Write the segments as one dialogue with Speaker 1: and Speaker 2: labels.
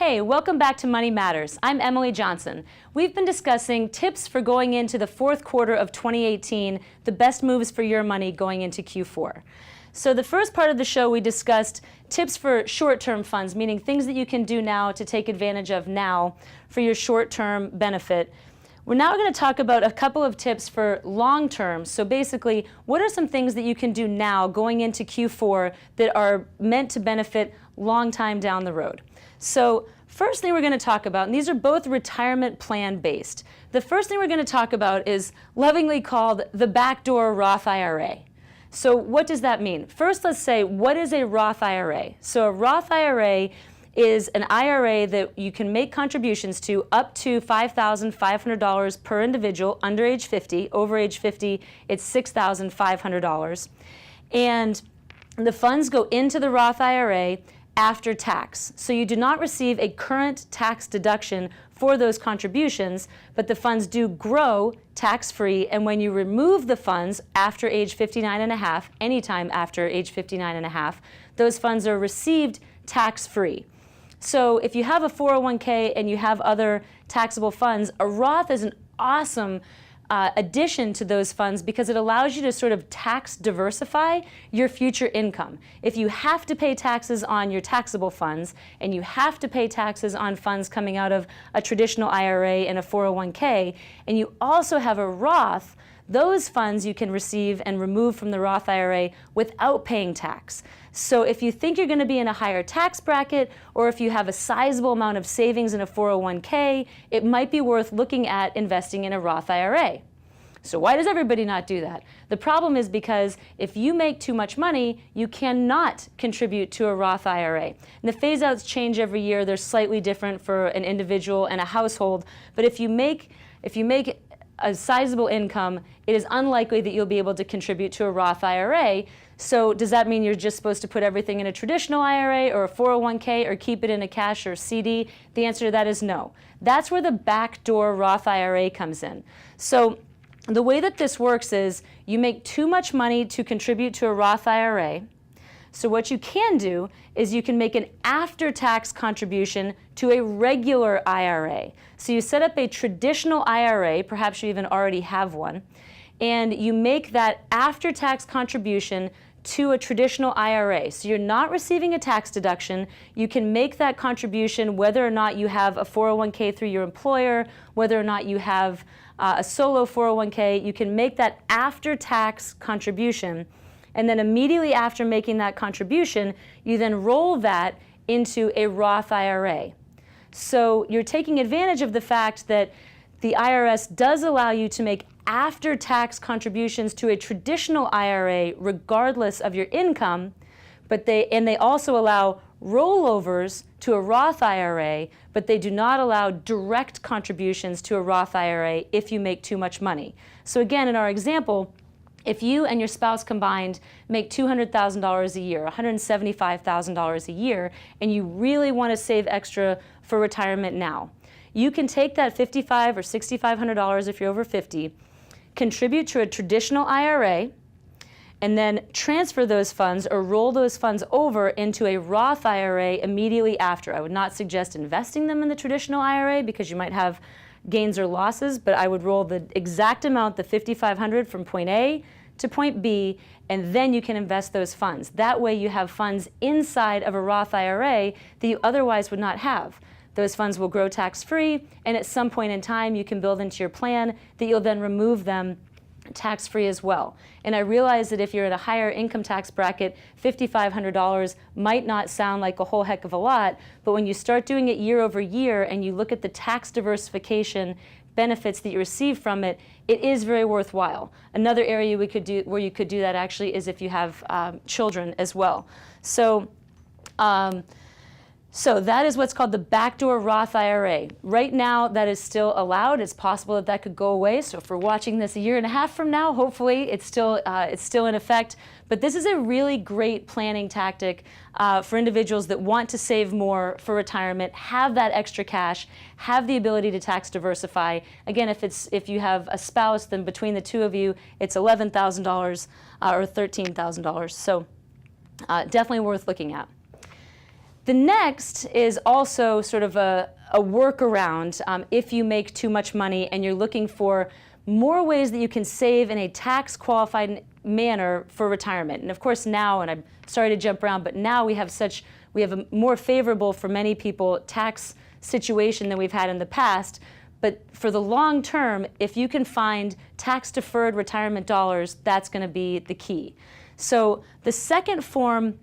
Speaker 1: Hey, welcome back to Money Matters. I'm Emily Johnson. We've been discussing tips for going into the fourth quarter of 2018, the best moves for your money going into Q4. So the first part of the show we discussed tips for short-term funds, meaning things that you can do now to take advantage of now for your short-term benefit. We're now going to talk about a couple of tips for long-term. So basically, what are some things that you can do now going into Q4 that are meant to benefit long time down the road? So first thing we're going to talk about, and these are both retirement plan based. The first thing we're going to talk about is lovingly called the Backdoor Roth IRA. So what does that mean? First, let's say, what is a Roth IRA? So a Roth IRA is an IRA that you can make contributions to up to $5,500 per individual under age 50. Over age 50, it's $6,500. And the funds go into the Roth IRA after tax. So you do not receive a current tax deduction for those contributions, but the funds do grow tax-free, and when you remove the funds after age 59 and a half, anytime after age 59 and a half, those funds are received tax-free. So if you have a 401k and you have other taxable funds, a Roth is an awesome addition to those funds because it allows you to sort of tax diversify your future income. If you have to pay taxes on your taxable funds and you have to pay taxes on funds coming out of a traditional IRA and a 401k, and you also have a Roth, those funds you can receive and remove from the Roth IRA without paying tax. So if you think you're going to be in a higher tax bracket, or if you have a sizable amount of savings in a 401k, it might be worth looking at investing in a Roth IRA. So why does everybody not do that? The problem is because if you make too much money, you cannot contribute to a Roth IRA. And the phase-outs change every year. They're slightly different for an individual and a household. But if you make a sizable income, it is unlikely that you'll be able to contribute to a Roth IRA. So does that mean you're just supposed to put everything in a traditional IRA or a 401k or keep it in a cash or CD? The answer to that is no. That's where the Backdoor Roth IRA comes in. So the way that this works is you make too much money to contribute to a Roth IRA. So what you can do is you can make an after-tax contribution to a regular IRA. So you set up a traditional IRA, perhaps you even already have one, and you make that after-tax contribution to a traditional IRA. So you're not receiving a tax deduction. You can make that contribution whether or not you have a 401k through your employer, whether or not you have a solo 401k. You can make that after-tax contribution. And then immediately after making that contribution, you then roll that into a Roth IRA. So you're taking advantage of the fact that the IRS does allow you to make after-tax contributions to a traditional IRA regardless of your income, but they also allow rollovers to a Roth IRA, but they do not allow direct contributions to a Roth IRA if you make too much money. So again, in our example, if you and your spouse combined make $200,000 a year, $175,000 a year, and you really want to save extra for retirement now, you can take that $5,500 or $6,500 if you're over 50, contribute to a traditional IRA, and then transfer those funds or roll those funds over into a Roth IRA immediately after. I would not suggest investing them in the traditional IRA because you might have gains or losses, but I would roll the exact amount, the $5,500, from point A to point B, and then you can invest those funds. That way you have funds inside of a Roth IRA that you otherwise would not have. Those funds will grow tax-free, and at some point in time you can build into your plan that you'll then remove them tax-free as well. And I realize that if you're at a higher income tax bracket, $5,500 might not sound like a whole heck of a lot, but when you start doing it year over year and you look at the tax diversification benefits that you receive from it, it is very worthwhile. Another area we could do where you could do that actually is if you have children as well. So that is what's called the Backdoor Roth IRA. Right now, that is still allowed. It's possible that that could go away. So if we're watching this a year and a half from now, hopefully it's still in effect. But this is a really great planning tactic for individuals that want to save more for retirement, have that extra cash, have the ability to tax diversify. Again, if you have a spouse, then between the two of you, it's $11,000 or $13,000. So definitely worth looking at. The next is also sort of a workaround if you make too much money and you're looking for more ways that you can save in a tax-qualified manner for retirement. And of course now, and I'm sorry to jump around, but now we have a more favorable for many people tax situation than we've had in the past. But for the long term, if you can find tax-deferred retirement dollars, that's going to be the key. So the second form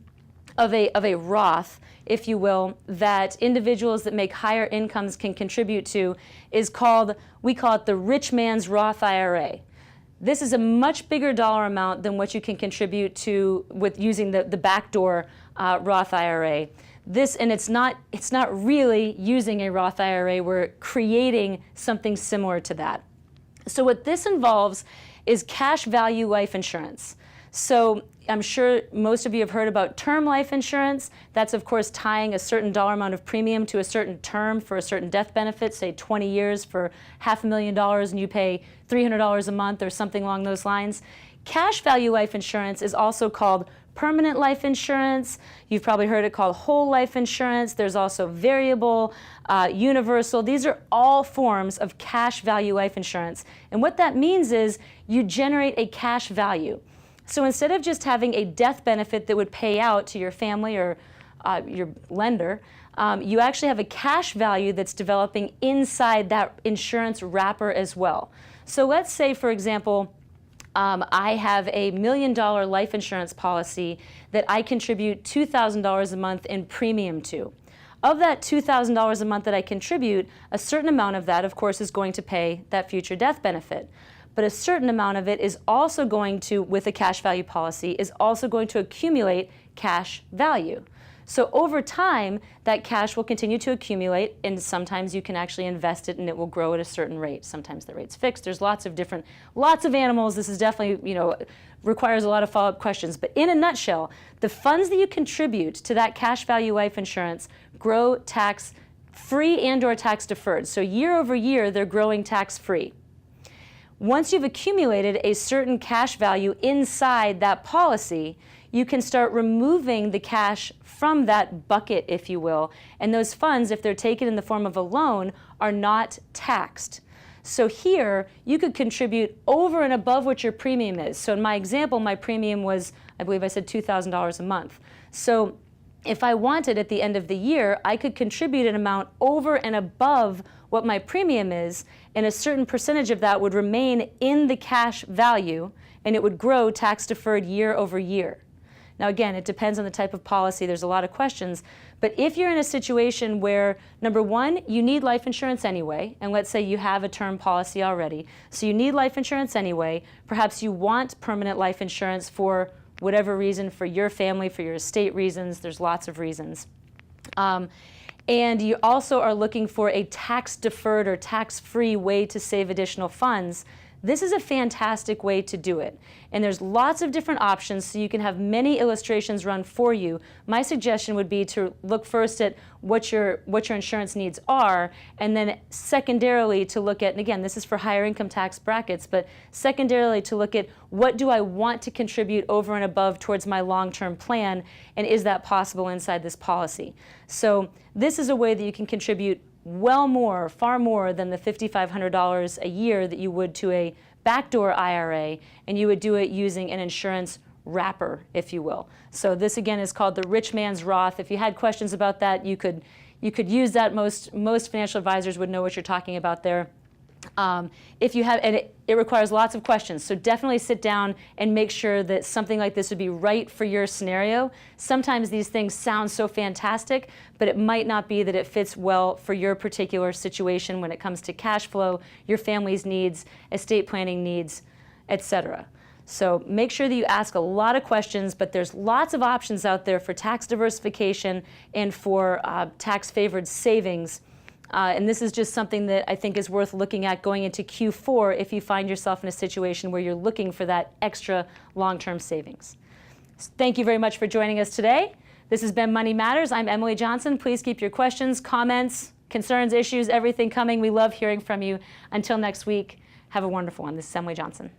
Speaker 1: of a Roth, if you will, that individuals that make higher incomes can contribute to is we call it the rich man's Roth IRA. This is a much bigger dollar amount than what you can contribute to with using the backdoor Roth IRA. It's not really using a Roth IRA, we're creating something similar to that. So what this involves is cash value life insurance. So I'm sure most of you have heard about term life insurance. That's of course tying a certain dollar amount of premium to a certain term for a certain death benefit, say 20 years for $500,000 and you pay $300 a month or something along those lines. Cash value life insurance is also called permanent life insurance. You've probably heard it called whole life insurance. There's also variable, universal. These are all forms of cash value life insurance. And what that means is you generate a cash value. So instead of just having a death benefit that would pay out to your family or your lender, you actually have a cash value that's developing inside that insurance wrapper as well. So let's say, for example, I have a $1 million life insurance policy that I contribute $2,000 a month in premium to. Of that $2,000 a month that I contribute, a certain amount of that, of course, is going to pay that future death benefit. But a certain amount of it is also going to, with a cash value policy, is also going to accumulate cash value. So over time, that cash will continue to accumulate, and sometimes you can actually invest it and it will grow at a certain rate. Sometimes the rate's fixed. There's lots of animals. This is definitely, requires a lot of follow-up questions. But in a nutshell, the funds that you contribute to that cash value life insurance grow tax-free and/or tax-deferred. So year over year, they're growing tax-free. Once you've accumulated a certain cash value inside that policy, you can start removing the cash from that bucket, if you will, and those funds, if they're taken in the form of a loan, are not taxed. So here, you could contribute over and above what your premium is. So in my example, my premium was, I believe I said $2,000 a month. So if I wanted at the end of the year, I could contribute an amount over and above what my premium is, and a certain percentage of that would remain in the cash value, and it would grow tax-deferred year over year. Now again, it depends on the type of policy. There's a lot of questions. But if you're in a situation where, number one, you need life insurance anyway, and let's say you have a term policy already, so you need life insurance anyway, perhaps you want permanent life insurance for whatever reason, for your family, for your estate reasons, there's lots of reasons. And you also are looking for a tax-deferred or tax-free way to save additional funds, this is a fantastic way to do it. And there's lots of different options, so you can have many illustrations run for you. My suggestion would be to look first at what your insurance needs are, and then secondarily to look at, and again, this is for higher income tax brackets, but secondarily to look at what do I want to contribute over and above towards my long-term plan, and is that possible inside this policy? So this is a way that you can contribute well more, far more than the $5,500 a year that you would to a backdoor IRA, and you would do it using an insurance wrapper, if you will. So this again is called the rich man's Roth. If you had questions about that, you could use that. Most financial advisors would know what you're talking about there. If you have, and it requires lots of questions, so definitely sit down and make sure that something like this would be right for your scenario. Sometimes these things sound so fantastic, but it might not be that it fits well for your particular situation when it comes to cash flow, your family's needs, estate planning needs, etc. So make sure that you ask a lot of questions, but there's lots of options out there for tax diversification and for tax-favored savings. And this is just something that I think is worth looking at going into Q4 if you find yourself in a situation where you're looking for that extra long-term savings. Thank you very much for joining us today. This has been Money Matters. I'm Emily Johnson. Please keep your questions, comments, concerns, issues, everything coming. We love hearing from you. Until next week, have a wonderful one. This is Emily Johnson.